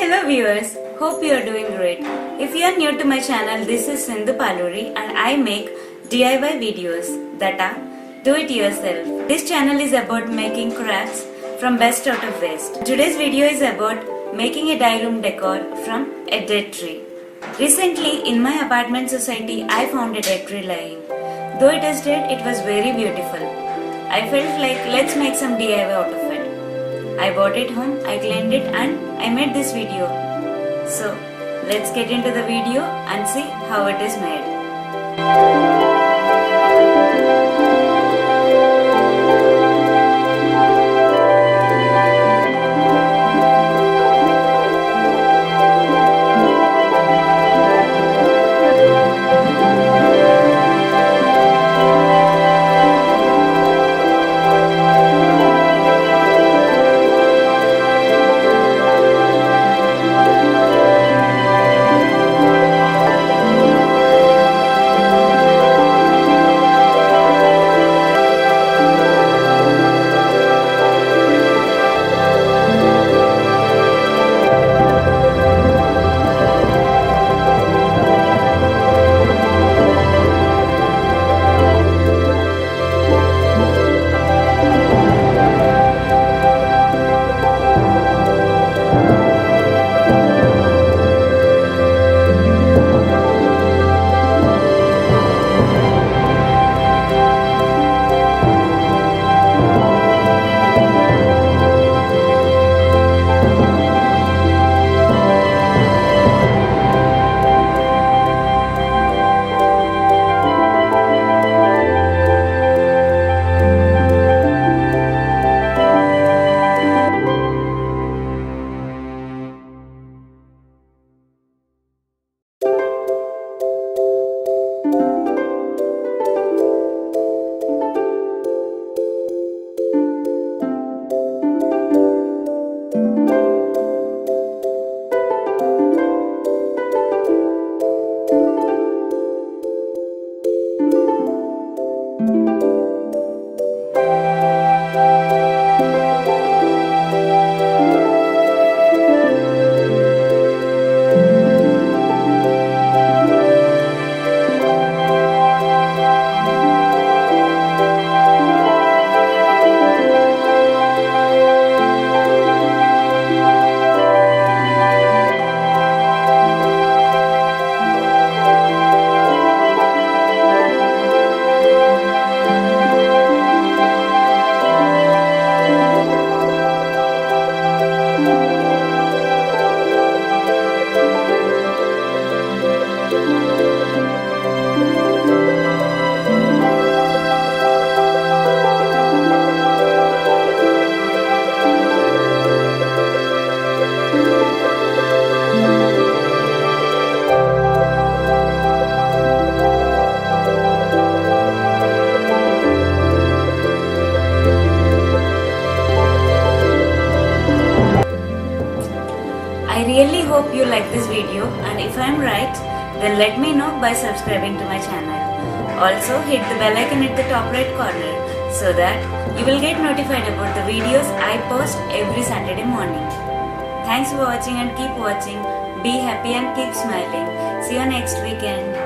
Hello viewers, hope you are doing great. If you are new to my channel, this is Sindhu Paluri and I make DIY videos that are do it yourself. This channel is about making crafts from best out of waste. Today's video is about making a dining room decor from a dead tree. Recently in my apartment society I found a dead tree lying. Though it is dead, it was very beautiful. I felt like let's make some DIY out of it. I brought it home, I cleaned it and I made this video. So let's get into the video and see how it is made. I really hope you like this video, and if I am right, then let me know by subscribing to my channel. Also hit the bell icon at the top right corner so that you will get notified about the videos I post every Saturday morning. Thanks for watching and keep watching. Be happy and keep smiling. See you next weekend.